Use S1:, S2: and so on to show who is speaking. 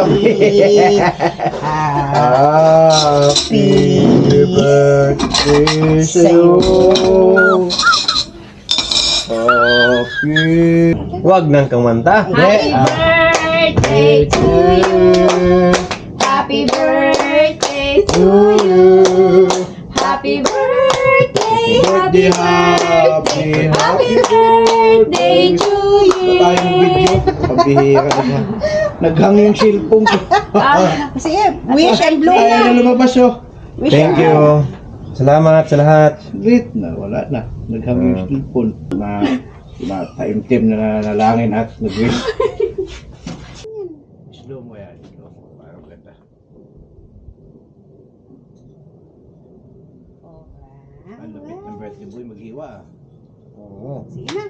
S1: Happy birthday sa'yo. Happy... Wag nang kumanta.
S2: Happy birthday to you. Happy birthday to you. Happy birthday, happy birthday, happy birthday to you.
S1: Tayong video. Pabihira na. Naghang yung cellphone ko.
S2: Sige, wish and blow
S1: Ay,
S2: na.
S1: lumabas oh.
S3: Thank you. Salamat sa lahat.
S1: Great na, wala na. Naghang yung cellphone. Taimtim na nalangin at nag-wish. Slow mo yan. Slow mo. Parang ganda. Ang lapit ng birthday boy, mag-iwa.
S3: Oo.
S2: Sige na.